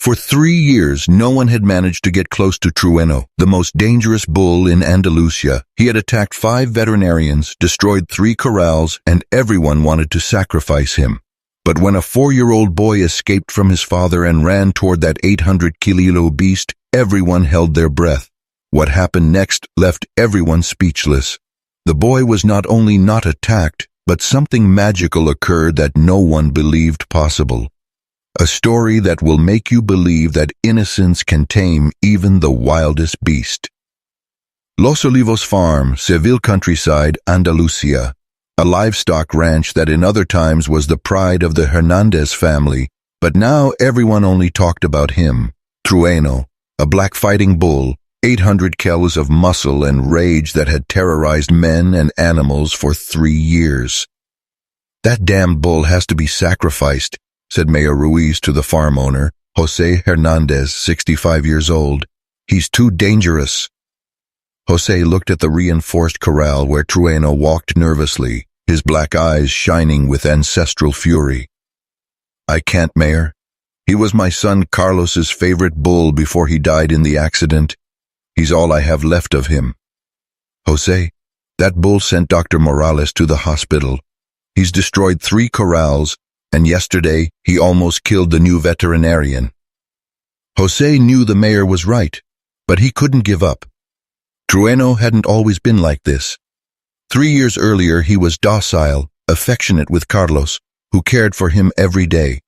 For 3 years, no one had managed to get close to Trueno, the most dangerous bull in Andalusia. He had attacked 5 veterinarians, destroyed 3 corrals, and everyone wanted to sacrifice him. But when a 4-year-old boy escaped from his father and ran toward that 800-kilo beast, everyone held their breath. What happened next left everyone speechless. The boy was not only not attacked, but something magical occurred that no one believed possible. A story that will make you believe that innocence can tame even the wildest beast. Los Olivos Farm, Seville countryside, Andalusia. A livestock ranch that in other times was the pride of the Hernandez family, but now everyone only talked about him, Trueno, a black fighting bull, 800 kilos of muscle and rage that had terrorized men and animals for 3 years. "That damn bull has to be sacrificed," said Mayor Ruiz to the farm owner, Jose Hernandez, 65 years old. "He's too dangerous." Jose looked at the reinforced corral where Trueno walked nervously, his black eyes shining with ancestral fury. "I can't, Mayor. He was my son Carlos's favorite bull before he died in the accident. He's all I have left of him." "Jose, that bull sent Dr. Morales to the hospital. He's destroyed 3 corrals, and yesterday he almost killed the new veterinarian." Jose knew the mayor was right, but he couldn't give up. Trueno hadn't always been like this. 3 years earlier he was docile, affectionate with Carlos, who cared for him every day.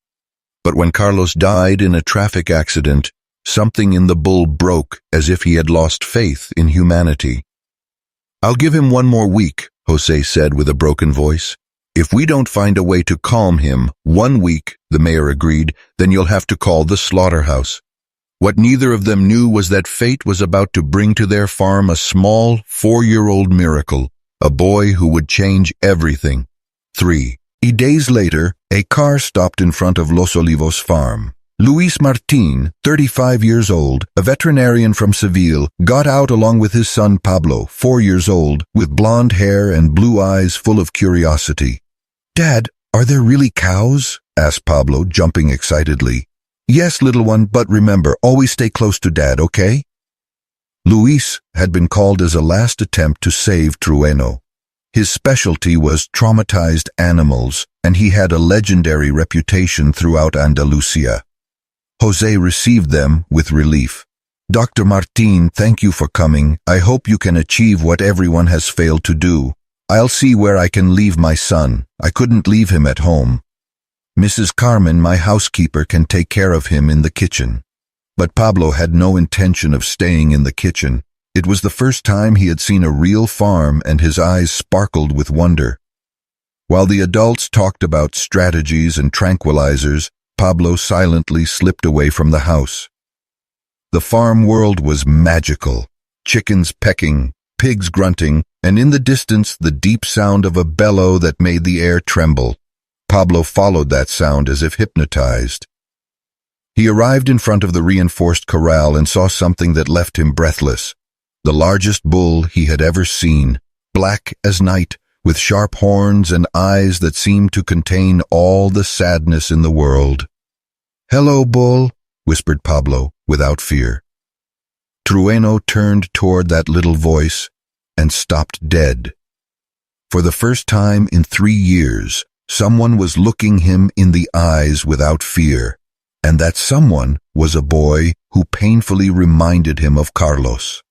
But when Carlos died in a traffic accident, something in the bull broke as if he had lost faith in humanity. "I'll give him 1 more week," Jose said with a broken voice. "If we don't find a way to calm him, 1 week," the mayor agreed, "then you'll have to call the slaughterhouse." What neither of them knew was that fate was about to bring to their farm a small 4-year-old miracle, a boy who would change everything. 3 days later, a car stopped in front of Los Olivos farm. Luis Martin, 35 years old, a veterinarian from Seville, got out along with his son Pablo, 4 years old, with blonde hair and blue eyes full of curiosity. "Dad, are there really cows?" asked Pablo, jumping excitedly. "Yes, little one, but remember, always stay close to Dad, okay?" Luis had been called as a last attempt to save Trueno. His specialty was traumatized animals, and he had a legendary reputation throughout Andalusia. Jose received them with relief. "Dr. Martin, thank you for coming. I hope you can achieve what everyone has failed to do. I'll see where I can leave my son. I couldn't leave him at home. Mrs. Carmen, my housekeeper, can take care of him in the kitchen." But Pablo had no intention of staying in the kitchen. It was the first time he had seen a real farm, and his eyes sparkled with wonder. While the adults talked about strategies and tranquilizers, Pablo silently slipped away from the house. The farm world was magical. Chickens pecking, pigs grunting, and in the distance the deep sound of a bellow that made the air tremble. Pablo followed that sound as if hypnotized. He arrived in front of the reinforced corral and saw something that left him breathless. The largest bull he had ever seen, black as night, with sharp horns and eyes that seemed to contain all the sadness in the world. "Hello, bull," whispered Pablo, without fear. Trueno turned toward that little voice and stopped dead. For the first time in 3 years, someone was looking him in the eyes without fear, and that someone was a boy who painfully reminded him of Carlos.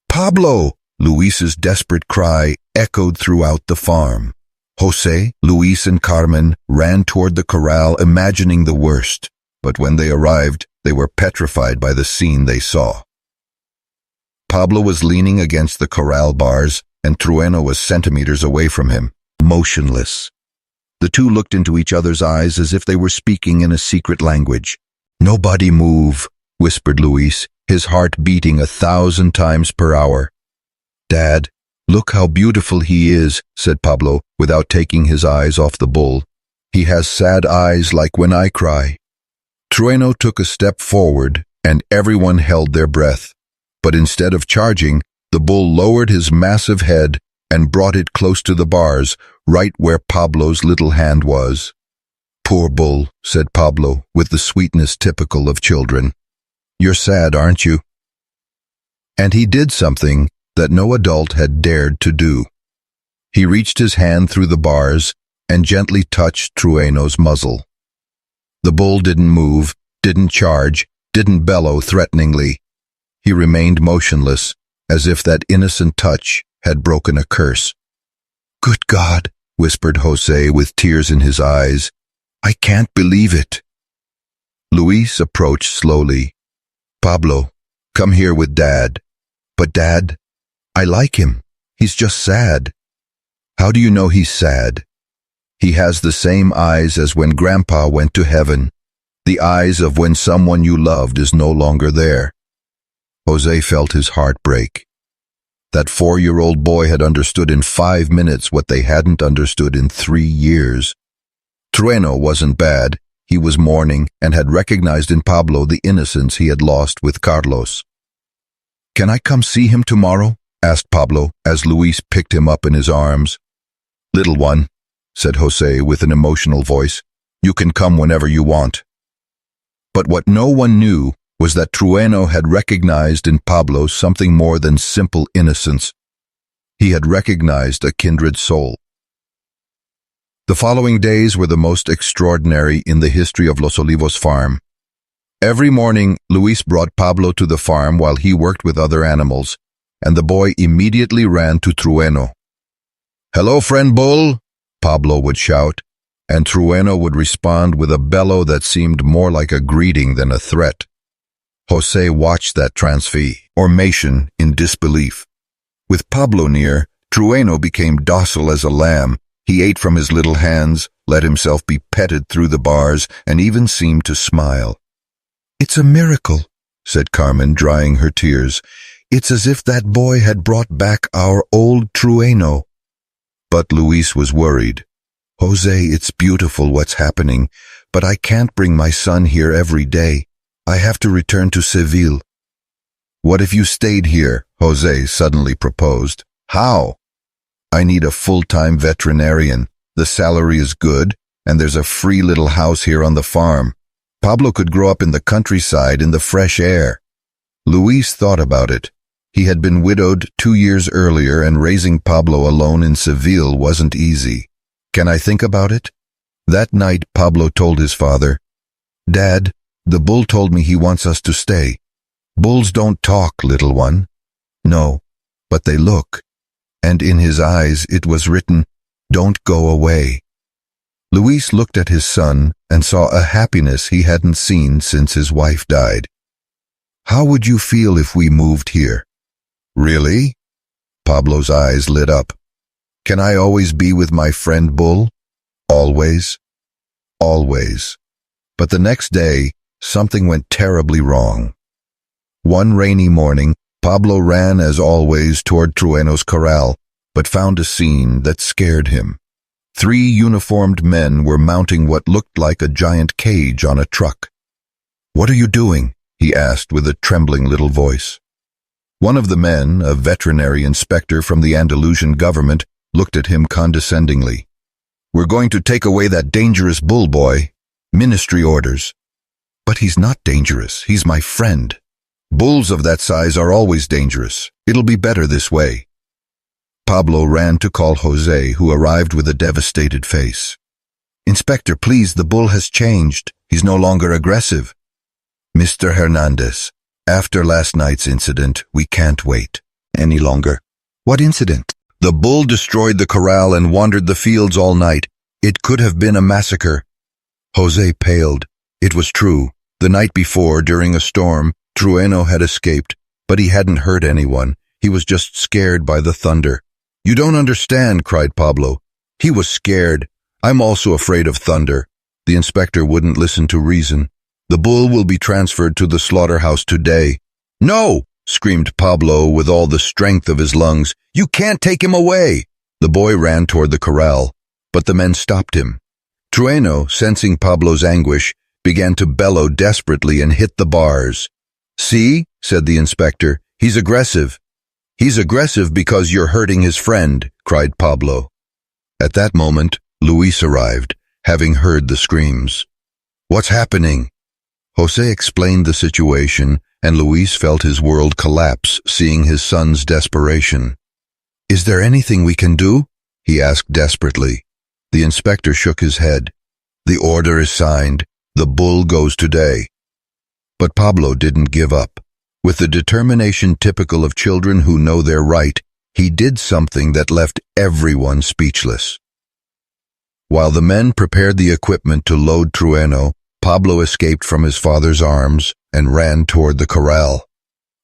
"Pablo!" Luis's desperate cry echoed throughout the farm. Jose, Luis, and Carmen ran toward the corral, imagining the worst, but when they arrived, they were petrified by the scene they saw. Pablo was leaning against the corral bars, and Trueno was centimeters away from him, motionless. The two looked into each other's eyes as if they were speaking in a secret language. "Nobody move," whispered Luis, his heart beating 1,000 times per hour. "Dad, look how beautiful he is," said Pablo, without taking his eyes off the bull. "He has sad eyes like when I cry." Trueno took a step forward, and everyone held their breath. But instead of charging, the bull lowered his massive head and brought it close to the bars, right where Pablo's little hand was. Poor bull, said Pablo, with the sweetness typical of children. You're sad, aren't you? And he did something that no adult had dared to do. He reached his hand through the bars and gently touched Trueno's muzzle. The bull didn't move, didn't charge, didn't bellow threateningly. He remained motionless, as if that innocent touch had broken a curse. Good God, whispered Jose with tears in his eyes. I can't believe it. Luis approached slowly. Pablo, come here with Dad. But Dad, I like him. He's just sad. How do you know he's sad? He has the same eyes as when Grandpa went to heaven. The eyes of when someone you loved is no longer there. Jose felt his heart break. That 4-year-old boy had understood in 5 minutes what they hadn't understood in 3 years. Trueno wasn't bad. He was mourning and had recognized in Pablo the innocence he had lost with Carlos. Can I come see him tomorrow? Asked Pablo as Luis picked him up in his arms. Little one, said Jose with an emotional voice, you can come whenever you want. But what no one knew was that Trueno had recognized in Pablo something more than simple innocence. He had recognized a kindred soul. The following days were the most extraordinary in the history of Los Olivos farm. Every morning, Luis brought Pablo to the farm while he worked with other animals, and the boy immediately ran to Trueno. Hello, friend bull, Pablo would shout, and Trueno would respond with a bellow that seemed more like a greeting than a threat. Jose watched that transformation in disbelief. With Pablo near, Trueno became docile as a lamb. He ate from his little hands, let himself be petted through the bars, and even seemed to smile. It's a miracle, said Carmen, drying her tears. It's as if that boy had brought back our old Trueno. But Luis was worried. Jose, it's beautiful what's happening, but I can't bring my son here every day. I have to return to Seville. What if you stayed here? Jose suddenly proposed. How? I need a full-time veterinarian. The salary is good, and there's a free little house here on the farm. Pablo could grow up in the countryside in the fresh air. Luis thought about it. He had been widowed 2 years earlier, and raising Pablo alone in Seville wasn't easy. Can I think about it? That night, Pablo told his father, Dad, the bull told me he wants us to stay. Bulls don't talk, little one. No, but they look. And in his eyes it was written, Don't go away. Luis looked at his son and saw a happiness he hadn't seen since his wife died. How would you feel if we moved here? Really? Pablo's eyes lit up. Can I always be with my friend Bull? Always? Always. But the next day, something went terribly wrong. One rainy morning, Pablo ran as always toward Trueno's corral, but found a scene that scared him. 3 uniformed men were mounting what looked like a giant cage on a truck. What are you doing? He asked with a trembling little voice. One of the men, a veterinary inspector from the Andalusian government, looked at him condescendingly. We're going to take away that dangerous bull boy. Ministry orders. But he's not dangerous. He's my friend. Bulls of that size are always dangerous. It'll be better this way. Pablo ran to call Jose, who arrived with a devastated face. Inspector, please, the bull has changed. He's no longer aggressive. Mr. Hernandez, after last night's incident, we can't wait any longer. What incident? The bull destroyed the corral and wandered the fields all night. It could have been a massacre. Jose paled. It was true. The night before, during a storm, Trueno had escaped, but he hadn't hurt anyone. He was just scared by the thunder. You don't understand, cried Pablo. He was scared. I'm also afraid of thunder. The inspector wouldn't listen to reason. The bull will be transferred to the slaughterhouse today. No, screamed Pablo with all the strength of his lungs. You can't take him away. The boy ran toward the corral, but the men stopped him. Trueno, sensing Pablo's anguish, began to bellow desperately and hit the bars. See, said the inspector, he's aggressive. He's aggressive because you're hurting his friend, cried Pablo. At that moment, Luis arrived. having heard the screams. "What's happening?" Jose explained the situation, and Luis felt his world collapse, seeing his son's desperation. "Is there anything we can do?" he asked desperately. The inspector shook his head. "The order is signed. The bull goes today." But Pablo didn't give up. With the determination typical of children who know they're right, he did something that left everyone speechless. While the men prepared the equipment to load Trueno, Pablo escaped from his father's arms and ran toward the corral.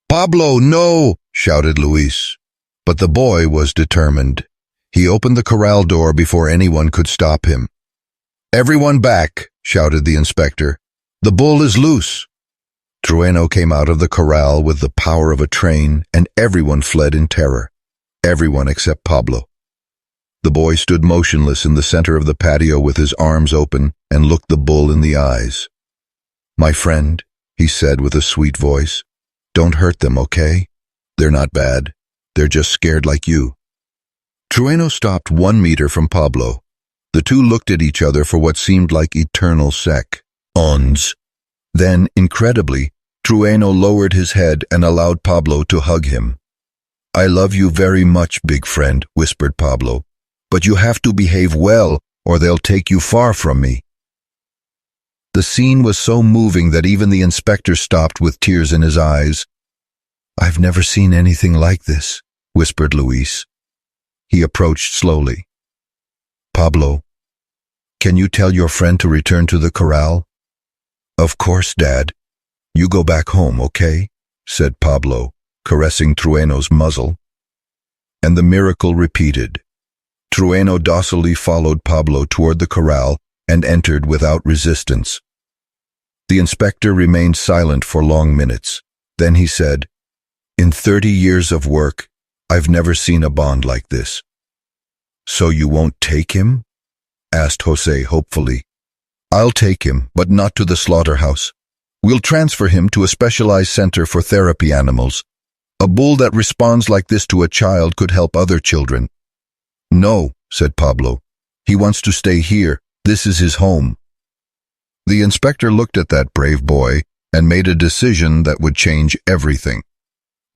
"Pablo, no!" shouted Luis. But the boy was determined. He opened the corral door before anyone could stop him. "Everyone back!" shouted the inspector. "The bull is loose!" Trueno came out of the corral with the power of a train, and everyone fled in terror. Everyone except Pablo. The boy stood motionless in the center of the patio with his arms open and looked the bull in the eyes. "My friend," he said with a sweet voice, "don't hurt them, okay? They're not bad. They're just scared like you." Trueno stopped 1 meter from Pablo. The two looked at each other for what seemed like eternal seconds. Then, incredibly, Trueno lowered his head and allowed Pablo to hug him. "I love you very much, big friend," whispered Pablo. "But you have to behave well, or they'll take you far from me." The scene was so moving that even the inspector stopped with tears in his eyes. "I've never seen anything like this," whispered Luis. He approached slowly. "Pablo, can you tell your friend to return to the corral?" "Of course, Dad. You go back home, okay?" said Pablo, caressing Trueno's muzzle. And the miracle repeated. Trueno docilely followed Pablo toward the corral and entered without resistance. The inspector remained silent for long minutes. Then he said, "In 30 years of work, I've never seen a bond like this." "So you won't take him?" asked Jose hopefully. "I'll take him, but not to the slaughterhouse. We'll transfer him to a specialized center for therapy animals. A bull that responds like this to a child could help other children." "No," said Pablo. "He wants to stay here. This is his home." The inspector looked at that brave boy and made a decision that would change everything.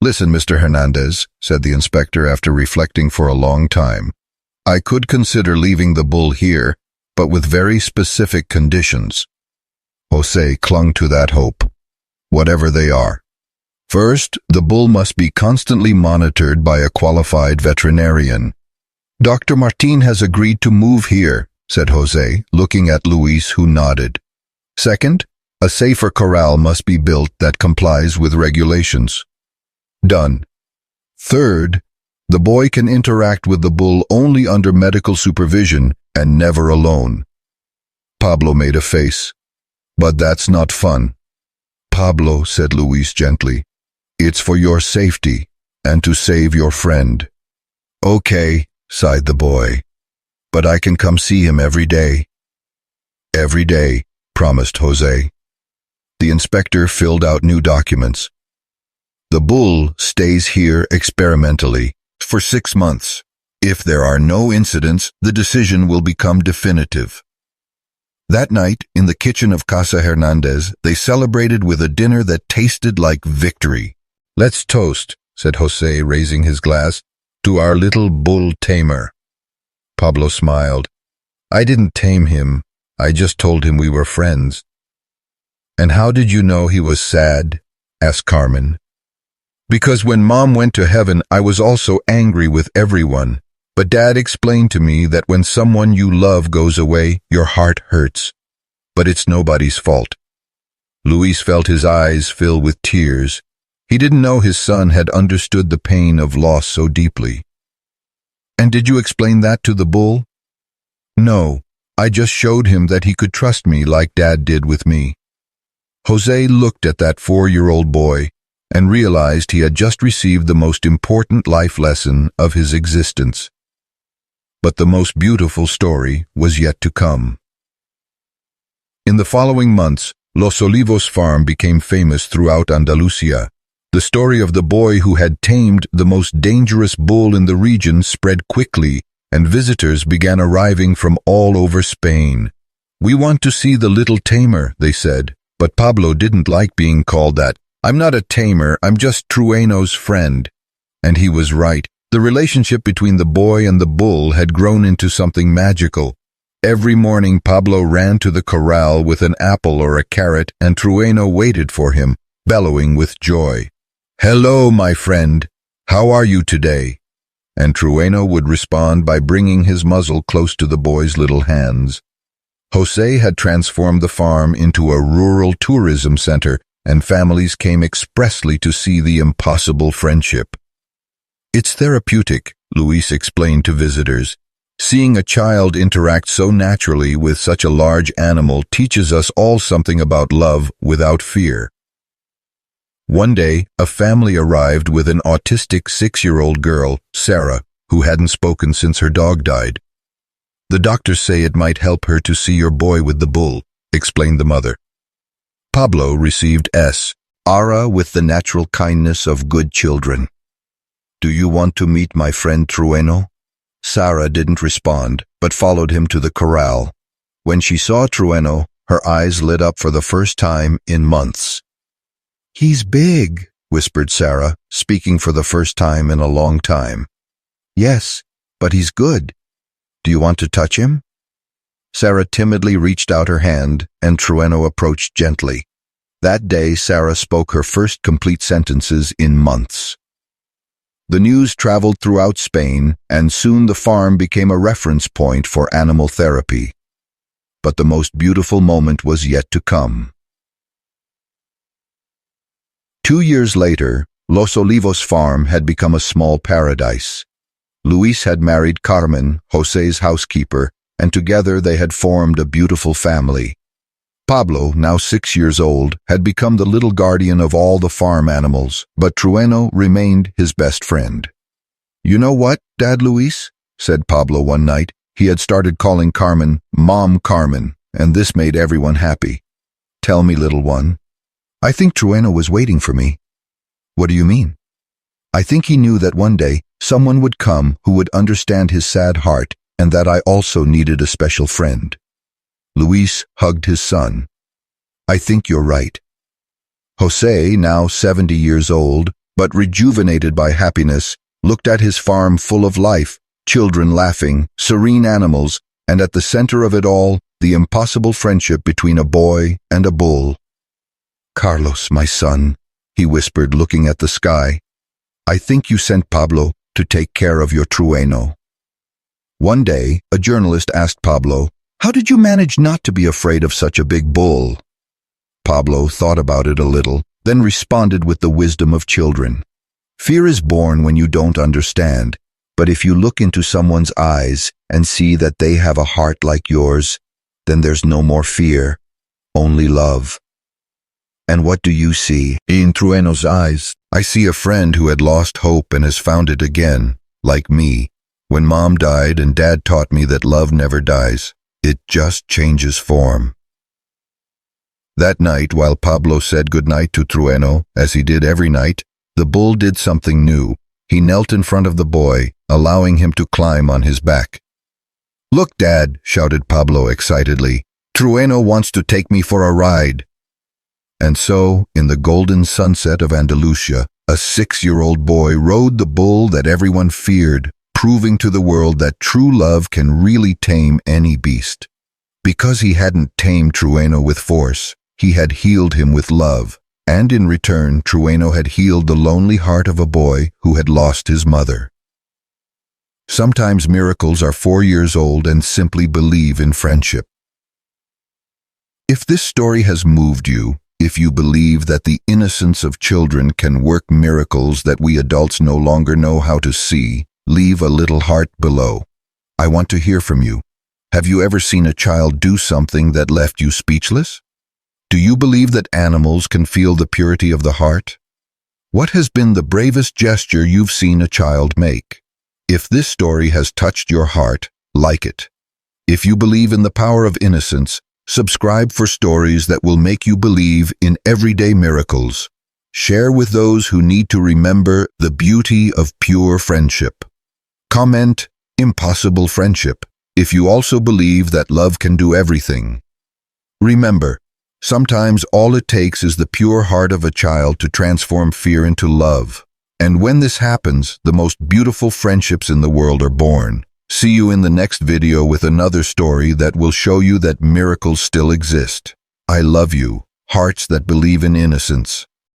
"Listen, Mr. Hernandez," said the inspector after reflecting for a long time. "I could consider leaving the bull here, but with very specific conditions." Jose clung to that hope, whatever they are. "First, the bull must be constantly monitored by a qualified veterinarian." "Dr. Martin has agreed to move here," said Jose, looking at Luis, who nodded. "Second, a safer corral must be built that complies with regulations." "Done." "Third, the boy can interact with the bull only under medical supervision and never alone." Pablo made a face. "But that's not fun." "Pablo," said Luis gently, "it's for your safety and to save your friend." "Okay," sighed the boy, "but I can come see him every day." "Every day," promised Jose. The inspector filled out new documents. "The bull stays here experimentally for 6 months. If there are no incidents, the decision will become definitive." That night, in the kitchen of Casa Hernandez, they celebrated with a dinner that tasted like victory. "Let's toast," said Jose, raising his glass, "to our little bull tamer." Pablo smiled. "I didn't tame him. I just told him we were friends." "And how did you know he was sad?" asked Carmen. "Because when Mom went to heaven, I was also angry with everyone. But Dad explained to me that when someone you love goes away, your heart hurts. But it's nobody's fault." Luis felt his eyes fill with tears. He didn't know his son had understood the pain of loss so deeply. "And did you explain that to the bull?" "No, I just showed him that he could trust me like Dad did with me." Jose looked at that 4-year-old boy and realized he had just received the most important life lesson of his existence. But the most beautiful story was yet to come. In the following months, Los Olivos farm became famous throughout Andalusia. The story of the boy who had tamed the most dangerous bull in the region spread quickly, and visitors began arriving from all over Spain. "We want to see the little tamer," they said. But Pablo didn't like being called that. "I'm not a tamer, I'm just Trueno's friend." And he was right. The relationship between the boy and the bull had grown into something magical. Every morning Pablo ran to the corral with an apple or a carrot, and Trueno waited for him, bellowing with joy. "Hello, my friend. How are you today?" And Trueno would respond by bringing his muzzle close to the boy's little hands. Jose had transformed the farm into a rural tourism center, and families came expressly to see the impossible friendship. "It's therapeutic," Luis explained to visitors. "Seeing a child interact so naturally with such a large animal teaches us all something about love without fear." One day, a family arrived with an autistic 6-year-old girl, Sarah, who hadn't spoken since her dog died. "The doctors say it might help her to see your boy with the bull," explained the mother. Pablo received S. Ara with the natural kindness of good children. "Do you want to meet my friend Trueno?" Sarah didn't respond, but followed him to the corral. When she saw Trueno, her eyes lit up for the first time in months. "He's big," whispered Sarah, speaking for the first time in a long time. "Yes, but he's good. Do you want to touch him?" Sarah timidly reached out her hand, and Trueno approached gently. That day, Sarah spoke her first complete sentences in months. The news traveled throughout Spain, and soon the farm became a reference point for animal therapy. But the most beautiful moment was yet to come. 2 years later, Los Olivos farm had become a small paradise. Luis had married Carmen, Jose's housekeeper, and together they had formed a beautiful family. Pablo, now 6 years old, had become the little guardian of all the farm animals, but Trueno remained his best friend. "You know what, Dad Luis?" said Pablo one night. He had started calling Carmen Mom Carmen, and this made everyone happy. "Tell me, little one. I think Trueno was waiting for me." "What do you mean?" "I think he knew that one day someone would come who would understand his sad heart, and that I also needed a special friend." Luis hugged his son. "I think you're right." Jose, now 70 years old, but rejuvenated by happiness, looked at his farm full of life, children laughing, serene animals, and at the center of it all, the impossible friendship between a boy and a bull. "Carlos, my son," he whispered, looking at the sky, "I think you sent Pablo to take care of your Trueno." One day, a journalist asked Pablo, "How did you manage not to be afraid of such a big bull?" Pablo thought about it a little, then responded with the wisdom of children. "Fear is born when you don't understand, but if you look into someone's eyes and see that they have a heart like yours, then there's no more fear, only love." And what do you see? In Trueno's eyes, I see a friend who had lost hope and has found it again, like me. When Mom died and Dad taught me that love never dies, it just changes form. That night, while Pablo said goodnight to Trueno, as he did every night, the bull did something new. He knelt in front of the boy, allowing him to climb on his back. "Look, Dad," shouted Pablo excitedly. "Trueno wants to take me for a ride." And so, in the golden sunset of Andalusia, a 6-year-old boy rode the bull that everyone feared, proving to the world that true love can really tame any beast. Because he hadn't tamed Trueno with force, he had healed him with love, and in return, Trueno had healed the lonely heart of a boy who had lost his mother. Sometimes miracles are 4 years old and simply believe in friendship. If this story has moved you, if you believe that the innocence of children can work miracles that we adults no longer know how to see, leave a little heart below. I want to hear from you. Have you ever seen a child do something that left you speechless? Do you believe that animals can feel the purity of the heart? What has been the bravest gesture you've seen a child make? If this story has touched your heart, like it. If you believe in the power of innocence, subscribe for stories that will make you believe in everyday miracles. Share with those who need to remember the beauty of pure friendship. Comment, "Impossible friendship," if you also believe that love can do everything. Remember, sometimes all it takes is the pure heart of a child to transform fear into love. And when this happens, the most beautiful friendships in the world are born. See you in the next video with another story that will show you that miracles still exist. I love you, hearts that believe in innocence.